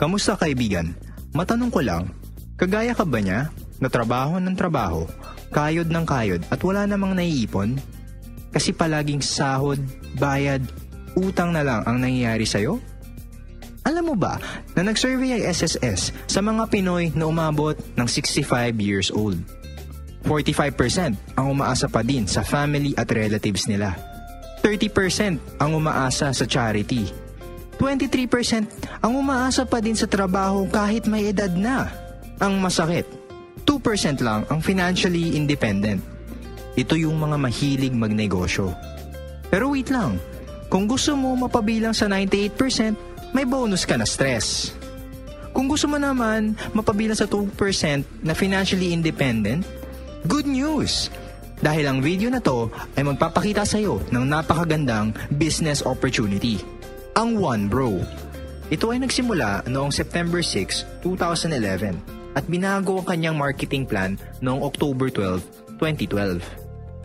Kamusta kaibigan? Matanong ko lang, kagaya ka ba niya? Na trabaho ng trabaho, kayod ng kayod at wala namang naiipon? Kasi palaging sahod, bayad, utang na lang ang nangyayari sa'yo? Alam mo ba na nag-survey ang SSS sa mga Pinoy na umabot ng 65 years old? 45% ang umaasa pa din sa family at relatives nila. 30% ang umaasa sa charity. 23% ang umaasa pa din sa trabaho kahit may edad na. Ang masakit, 2% lang ang financially independent. Ito yung mga mahilig magnegosyo. Pero wait lang, kung gusto mo mapabilang sa 98%, may bonus ka na stress. Kung gusto mo naman mapabilang sa 2% na financially independent, good news! Dahil ang video na to ay magpapakita sa'yo ng napakagandang business opportunity. Ang OneBro. Ito ay nagsimula noong September 6, 2011 at binago ang kanyang marketing plan noong October 12, 2012.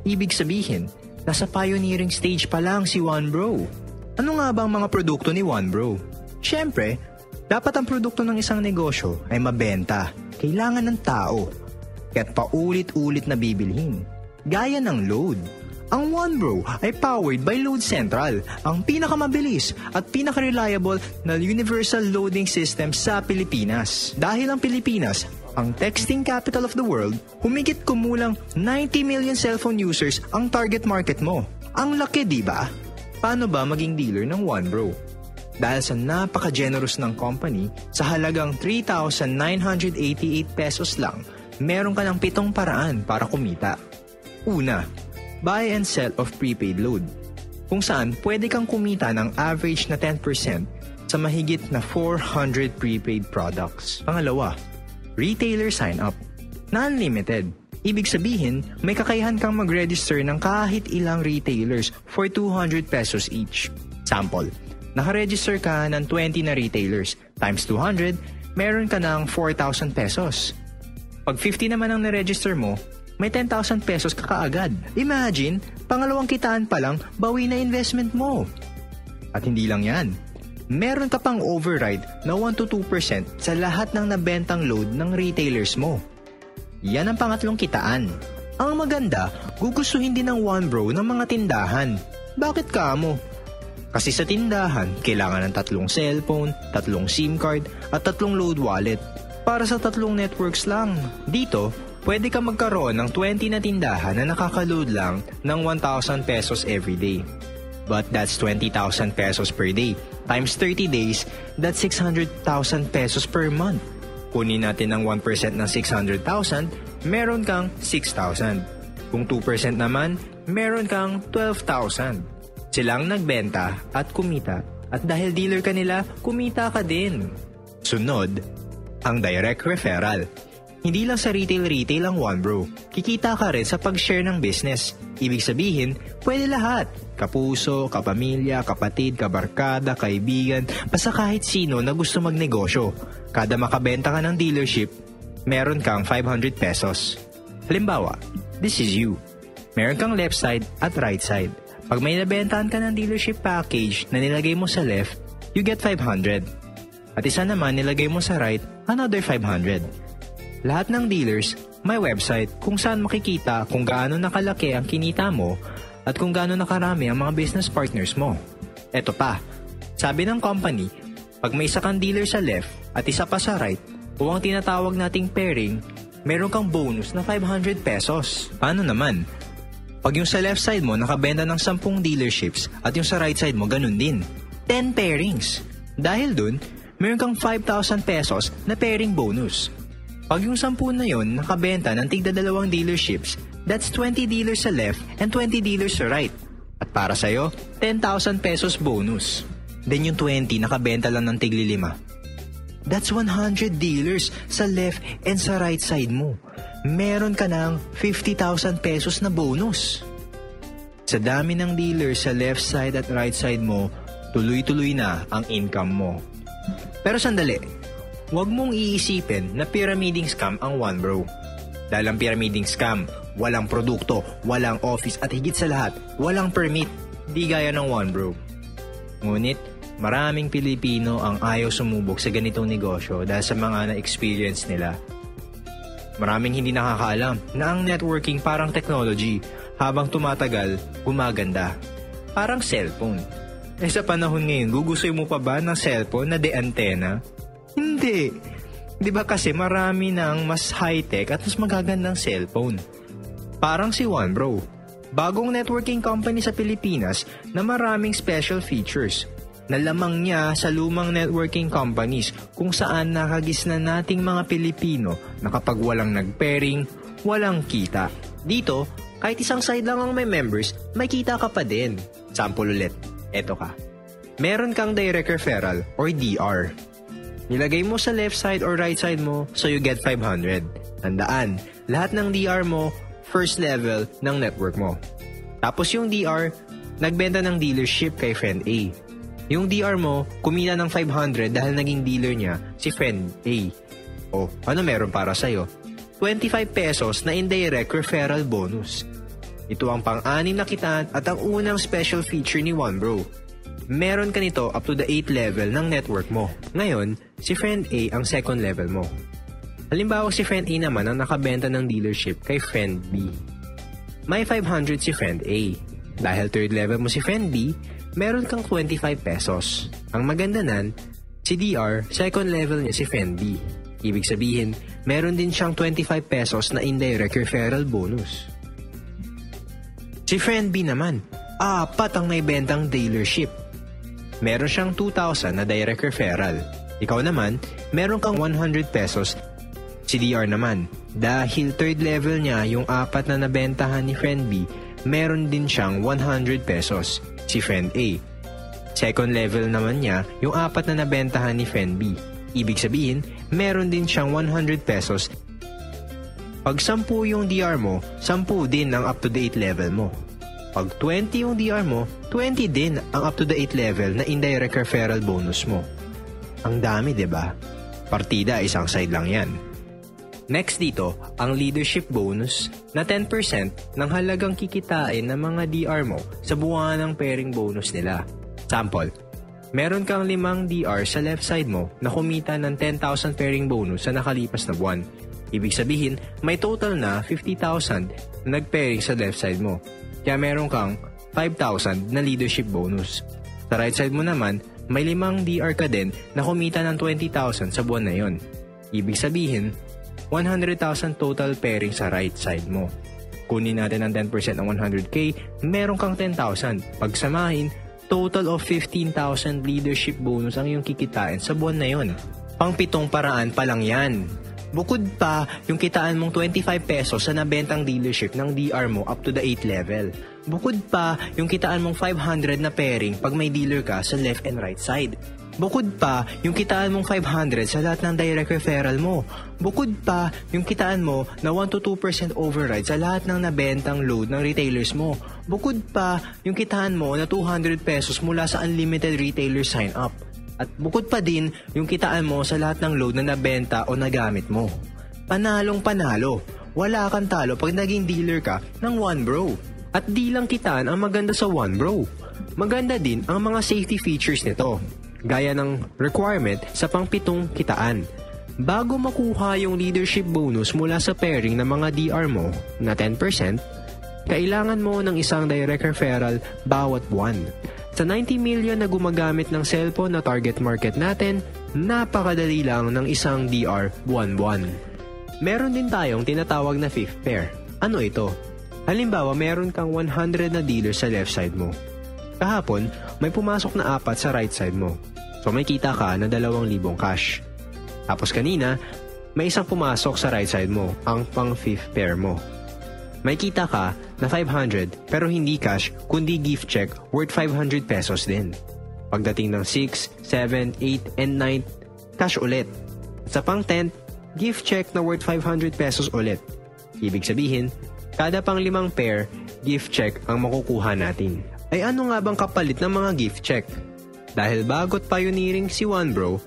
Ibig sabihin, nasa pioneering stage pa lang si OneBro. Ano nga ba ang mga produkto ni OneBro? Siyempre, dapat ang produkto ng isang negosyo ay mabenta. Kailangan ng tao. Kaya't paulit-ulit na bibilhin. Gaya ng load. Ang OneBro ay powered by Load Central, ang pinakamabilis at pinaka-reliable na universal loading system sa Pilipinas. Dahil ang Pilipinas, ang texting capital of the world, humigit kumulang 90 million cellphone users ang target market mo. Ang laki, di ba? Paano ba maging dealer ng OneBro? Dahil sa napaka-generous ng company, sa halagang 3,988 pesos lang, meron ka ng 7 paraan para kumita. Una, buy and sell of prepaid load, kung saan pwede kang kumita ng average na 10% sa mahigit na 400 prepaid products. Pangalawa, retailer sign-up na unlimited. Ibig sabihin, may kakayahan kang mag-register ng kahit ilang retailers for 200 pesos each. Sample, nakaregister ka ng 20 na retailers times 200, meron ka ng 4,000 pesos. Pag 50 naman ang na-register mo, may 10,000 pesos ka kaagad. Imagine, pangalawang kitaan pa lang, bawi na investment mo. At hindi lang yan. Meron ka pang override na 1-2% sa lahat ng nabentang load ng retailers mo. Yan ang pangatlong kitaan. Ang maganda, gugustuhin din ng OneBro ng mga tindahan. Bakit ka mo? Kasi sa tindahan, kailangan ng 3 cellphone, 3 SIM card, at 3 load wallet. Para sa 3 networks lang. Dito, pwede ka magkaroon ng 20 na tindahan na nakakaload lang ng 1,000 pesos every day. But that's 20,000 pesos per day. Times 30 days, that's 600,000 pesos per month. Kunin natin ang 1% ng 600,000, meron kang 6,000. Kung 2% naman, meron kang 12,000. Silang nagbenta at kumita. At dahil dealer ka nila, kumita ka din. Sunod, ang direct referral. Hindi lang sa retail ang OneBro. Kikita ka rin sa pag-share ng business. Ibig sabihin, pwede lahat. Kapuso, kapamilya, kapatid, kabarkada, kaibigan, basta kahit sino na gusto magnegosyo. Kada makabenta ka ng dealership, meron kang 500 pesos. Halimbawa, this is you. Meron kang left side at right side. Pag may nabentahan ka ng dealership package na nilagay mo sa left, you get 500. At isa naman nilagay mo sa right, another 500. Lahat ng dealers may website kung saan makikita kung gaano nakalaki ang kinita mo at kung gaano nakarami ang mga business partners mo. Eto pa, sabi ng company, pag may isa kang dealer sa left at isa pa sa right, o ang tinatawag nating pairing, meron kang bonus na 500 pesos. Paano naman? Pag yung sa left side mo nakabenta ng 10 dealerships at yung sa right side mo ganun din, 10 pairings. Dahil dun, meron kang 5,000 pesos na pairing bonus. Pag yung 10 na yon nakabenta ng tigda 2 dealerships, that's 20 dealers sa left and 20 dealers sa right. At para sa'yo, 10,000 pesos bonus. Then yung 20 nakabenta lang ng tigli 5. That's 100 dealers sa left and sa right side mo. Meron ka ng 50,000 pesos na bonus. Sa dami ng dealers sa left side at right side mo, tuloy-tuloy na ang income mo. Pero sandali, huwag mong iisipin na pyramiding scam ang OneBro. Dahil ang pyramiding scam, walang produkto, walang office at higit sa lahat, walang permit, di gaya ng OneBro. Ngunit, maraming Pilipino ang ayaw sumubok sa ganitong negosyo dahil sa mga na-experience nila. Maraming hindi nakakaalam na ang networking parang technology, habang tumatagal, gumaganda. Parang cellphone. Sa panahon ngayon, gugustoy mo pa ba ng cellphone na de-antena? Hindi. Di ba kasi marami ng mas high-tech at mas magagandang cellphone? Parang si OneBro, bagong networking company sa Pilipinas na maraming special features. Nalamang niya sa lumang networking companies kung saan nakagisna nating mga Pilipino na kapag walang nag-pairing, walang kita. Dito, kahit isang side lang ang may members, may kita ka pa din. Sample ulit, eto ka. Meron kang direct referral or DR. Nilagay mo sa left side or right side mo, so you get 500. Tandaan, lahat ng DR mo, first level ng network mo. Tapos yung DR, nagbenta ng dealership kay friend A. Yung DR mo, kumita ng 500 dahil naging dealer niya si friend A. O, ano meron para sa'yo? 25 pesos na indirect referral bonus. Ito ang pang-anim na kitaan at ang unang special feature ni OneBro. Meron ka nito up to the 8th level ng network mo. Ngayon, si friend A ang second level mo. Halimbawa si friend A naman ang nakabenta ng dealership kay friend B. May 500 si friend A. Dahil third level mo si friend B, meron kang 25 pesos. Ang maganda nan, si DR, second level niya si friend B. Ibig sabihin, meron din siyang 25 pesos na indirect referral bonus. Si friend B naman, 4 ang naibentang dealership. Meron siyang 2,000 na direct referral. Ikaw naman, meron kang 100 pesos. Si DR naman, dahil third level niya yung 4 na nabentahan ni friend B, meron din siyang 100 pesos. Si friend A. Second level naman niya yung 4 na nabentahan ni friend B. Ibig sabihin, meron din siyang 100 pesos. Pag 10 yung DR mo, 10 din ang up to the 8 level mo. Pag 20 yung DR mo, 20 din ang up to the 8 level na indirect referral bonus mo. Ang dami, diba? Partida, isang side lang yan. Next dito, ang leadership bonus na 10% ng halagang kikitain ng mga DR mo sa buwan ng pairing bonus nila. Sample, meron kang 5 DR sa left side mo na kumita ng 10,000 pairing bonus sa nakalipas na buwan. Ibig sabihin, may total na 50,000 na nag-pairing sa left side mo. Kaya meron kang 5,000 na leadership bonus. Sa right side mo naman, may 5 DR ka din na kumita ng 20,000 sa buwan na yon. Ibig sabihin, 100,000 total pairing sa right side mo. Kunin natin ang 10% ng 100k, meron kang 10,000. Pagsamahin, total of 15,000 leadership bonus ang iyong kikitain sa buwan na yon. Pang-7 paraan pa lang yan. Bukod pa, yung kitaan mong 25 pesos sa nabentang dealership ng DR mo up to the 8th level. Bukod pa, yung kitaan mong 500 na pairing pag may dealer ka sa left and right side. Bukod pa, yung kitaan mong 500 sa lahat ng direct referral mo. Bukod pa, yung kitaan mo na 1-2% override sa lahat ng nabentang load ng retailers mo. Bukod pa, yung kitaan mo na 200 pesos mula sa unlimited retailer sign-up. At bukod pa din, yung kitaan mo sa lahat ng load na nabenta o nagamit mo. Panalong panalo. Wala kang talo pag naging dealer ka ng OneBro. At di lang kitaan ang maganda sa OneBro. Maganda din ang mga safety features nito. Gaya ng requirement sa pang-7 kitaan. Bago makuha yung leadership bonus mula sa pairing ng mga DR mo na 10%, kailangan mo ng isang direct referral bawat buwan. Sa 90 million na gumagamit ng cellphone na target market natin, napakadali lang ng isang DR buwan-buwan. Meron din tayong tinatawag na fifth pair. Ano ito? Halimbawa, meron kang 100 na dealer sa left side mo. Kahapon, may pumasok na 4 sa right side mo. So may kita ka na 2,000 cash. Tapos kanina, may isang pumasok sa right side mo, ang pang fifth pair mo. May kita ka na 500 pero hindi cash kundi gift check worth 500 pesos din. Pagdating ng 6, 7, 8, and 9, cash ulit. Sa pang 10, gift check na worth 500 pesos ulit. Ibig sabihin, kada pang 5 pair, gift check ang makukuha natin. Ay ano nga bang kapalit ng mga gift check? Dahil bago't pioneering si OneBro,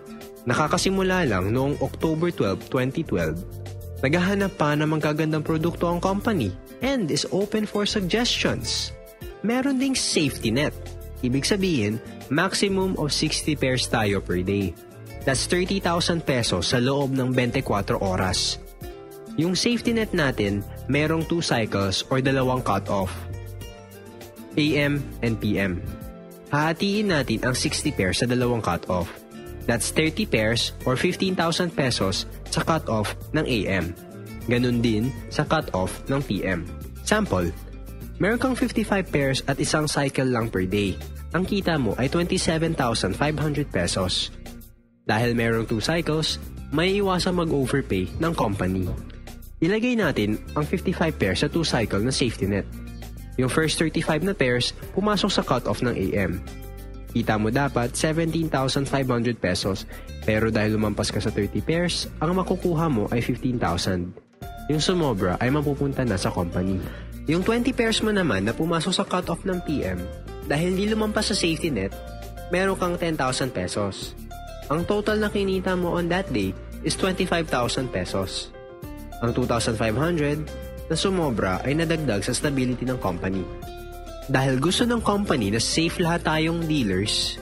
nakakasimula lang noong October 12, 2012, naghahanap pa ng magagandang produkto ang company and is open for suggestions. Meron ding safety net. Ibig sabihin, maximum of 60 pairs tayo per day. That's 30,000 pesos sa loob ng 24 oras. Yung safety net natin, merong 2 cycles or dalawang cut-off. AM and PM. Hahatiin natin ang 60 pairs sa dalawang cut-off. That's 30 pairs or 15,000 pesos sa cut-off ng AM. Ganun din sa cut-off ng PM. Sample, meron kang 55 pairs at isang cycle lang per day. Ang kita mo ay 27,500 pesos. Dahil merong 2 cycles, may iwasang mag-overpay ng company. Ilagay natin ang 55 pairs sa 2 cycle na safety net. Yung first 35 na pairs, pumasok sa cut-off ng AM. Kita mo dapat 17,500 pesos, pero dahil lumampas ka sa 30 pairs, ang makukuha mo ay 15,000. Yung sumobra ay mapupunta na sa company. Yung 20 pairs mo naman na pumasok sa cut-off ng PM, dahil hindi lumampas sa safety net, meron kang 10,000 pesos. Ang total na kinita mo on that day is 25,000 pesos. Ang 2,500 na sumobra ay nadagdag sa stability ng company. Dahil gusto ng company na safe lahat tayong dealers,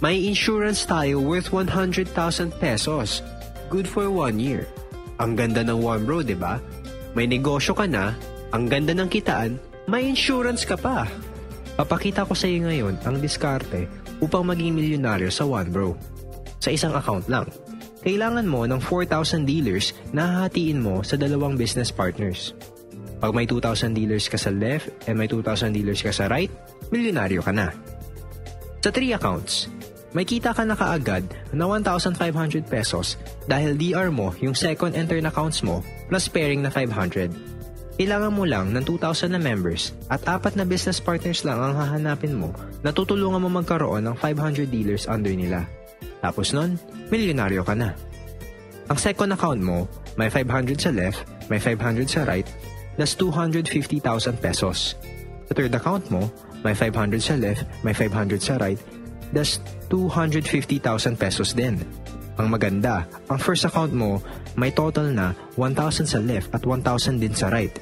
may insurance tayo worth 100,000 pesos. Good for 1 year. Ang ganda ng One Bro, diba? May negosyo ka na, ang ganda ng kitaan, may insurance ka pa. Papakita ko sa iyo ngayon ang diskarte upang maging milyonaryo sa One Bro. Sa isang account lang. Kailangan mo ng 4,000 dealers na hahatiin mo sa dalawang business partners. Pag may 2,000 dealers ka sa left and may 2,000 dealers ka sa right, milyonaryo ka na. Sa 3 accounts, may kita ka na kaagad na 1,500 pesos dahil DR mo yung second and third accounts mo plus pairing na 500. Kailangan mo lang ng 2,000 na members at 4 na business partners lang ang hahanapin mo na tutulungan mo magkaroon ng 500 dealers under nila. Tapos nun, milyonaryo ka na. Ang second account mo, may 500 sa left, may 500 sa right, that's 250,000 pesos. Sa third account mo, may 500 sa left, may 500 sa right, that's 250,000 pesos din. Ang maganda, ang first account mo, may total na 1,000 sa left at 1,000 din sa right.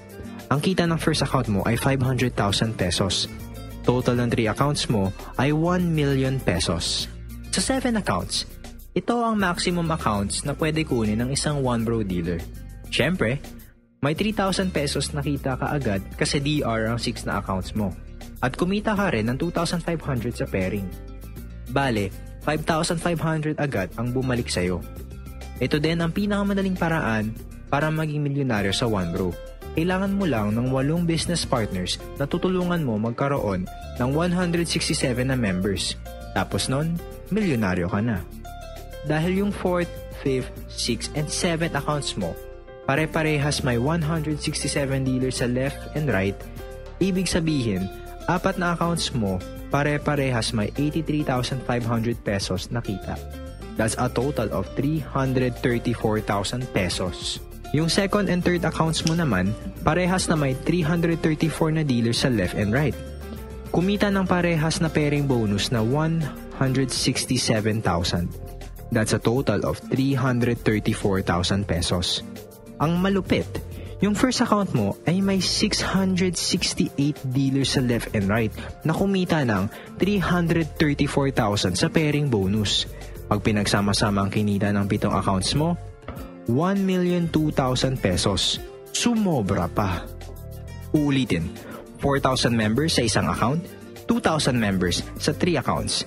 Ang kita ng first account mo ay 500,000 pesos. Total ng 3 accounts mo ay 1 million pesos. Sa 7 accounts, ito ang maximum accounts na pwede kunin ng isang One Bro dealer. Siyempre, may 3,000 pesos na kita ka agad kasi DR ang 6 na accounts mo. At kumita ka rin ng 2,500 sa pairing. Bale, 5,500 agad ang bumalik sa'yo. Ito din ang pinakamadaling paraan para maging milyonaryo sa One Bro. Kailangan mo lang ng 8 business partners na tutulungan mo magkaroon ng 167 na members. Tapos nun, milyonaryo ka na. Dahil yung 4th, 5th, 6th, and 7th accounts mo, pare-parehas may 167 dealers sa left and right, ibig sabihin, 4 na accounts mo, pare-parehas may 83,500 pesos na kita. That's a total of 334,000 pesos. Yung second and third accounts mo naman, parehas na may 334 na dealers sa left and right. Kumita ng parehas na pairing bonus na 167,000. That's a total of 334,000 pesos. Ang malupit, yung first account mo ay may 668 dealers sa left and right na kumita ng 334,000 sa pairing bonus. Pag pinagsama-sama ang kinita ng 7 accounts mo, 1,002,000 pesos. Sumobra pa. Uulitin, 4,000 members sa isang account, 2,000 members sa 3 accounts,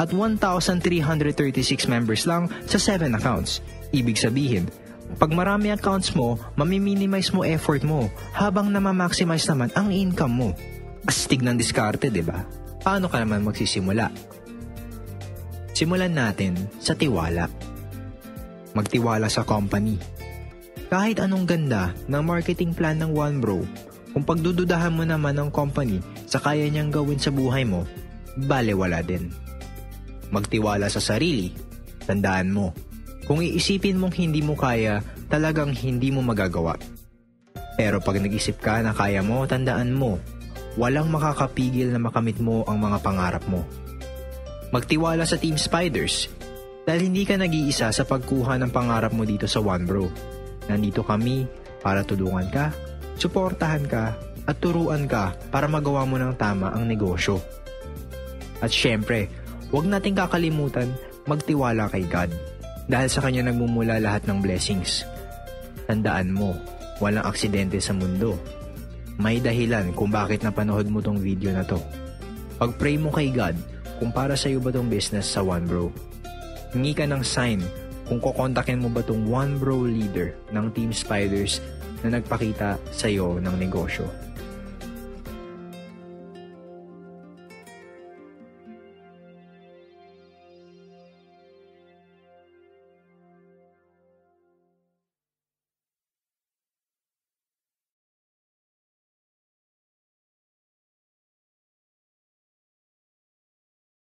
at 1,336 members lang sa 7 accounts. Ibig sabihin, pag marami accounts mo, mamiminimize mo effort mo habang namamaximize naman ang income mo. Astig ng diskarte, diba? Paano ka naman magsisimula? Simulan natin sa tiwala. Magtiwala sa company. Kahit anong ganda ng marketing plan ng One Bro, kung pagdududahan mo naman ng company sa kaya niyang gawin sa buhay mo, balewala din. Magtiwala sa sarili. Tandaan mo, kung iisipin mong hindi mo kaya, talagang hindi mo magagawa. Pero pag nag-isip ka na kaya mo, tandaan mo, walang makakapigil na makamit mo ang mga pangarap mo. Magtiwala sa Team Spiders. Dahil hindi ka nag-iisa sa pagkuha ng pangarap mo dito sa One Bro. Nandito kami para tulungan ka, suportahan ka, at turuan ka para magawa mo ng tama ang negosyo. At syempre, Huwag nating kakalimutan magtiwala kay God dahil sa Kanya nagmumula lahat ng blessings. Tandaan mo, walang aksidente sa mundo. May dahilan kung bakit napanood mo tong video na to. Pag-pray mo kay God kung para sa'yo ba tong business sa One Bro. Hingi ka ng sign kung kukontakin mo ba tong One Bro leader ng Team Spiders na nagpakita sa'yo ng negosyo.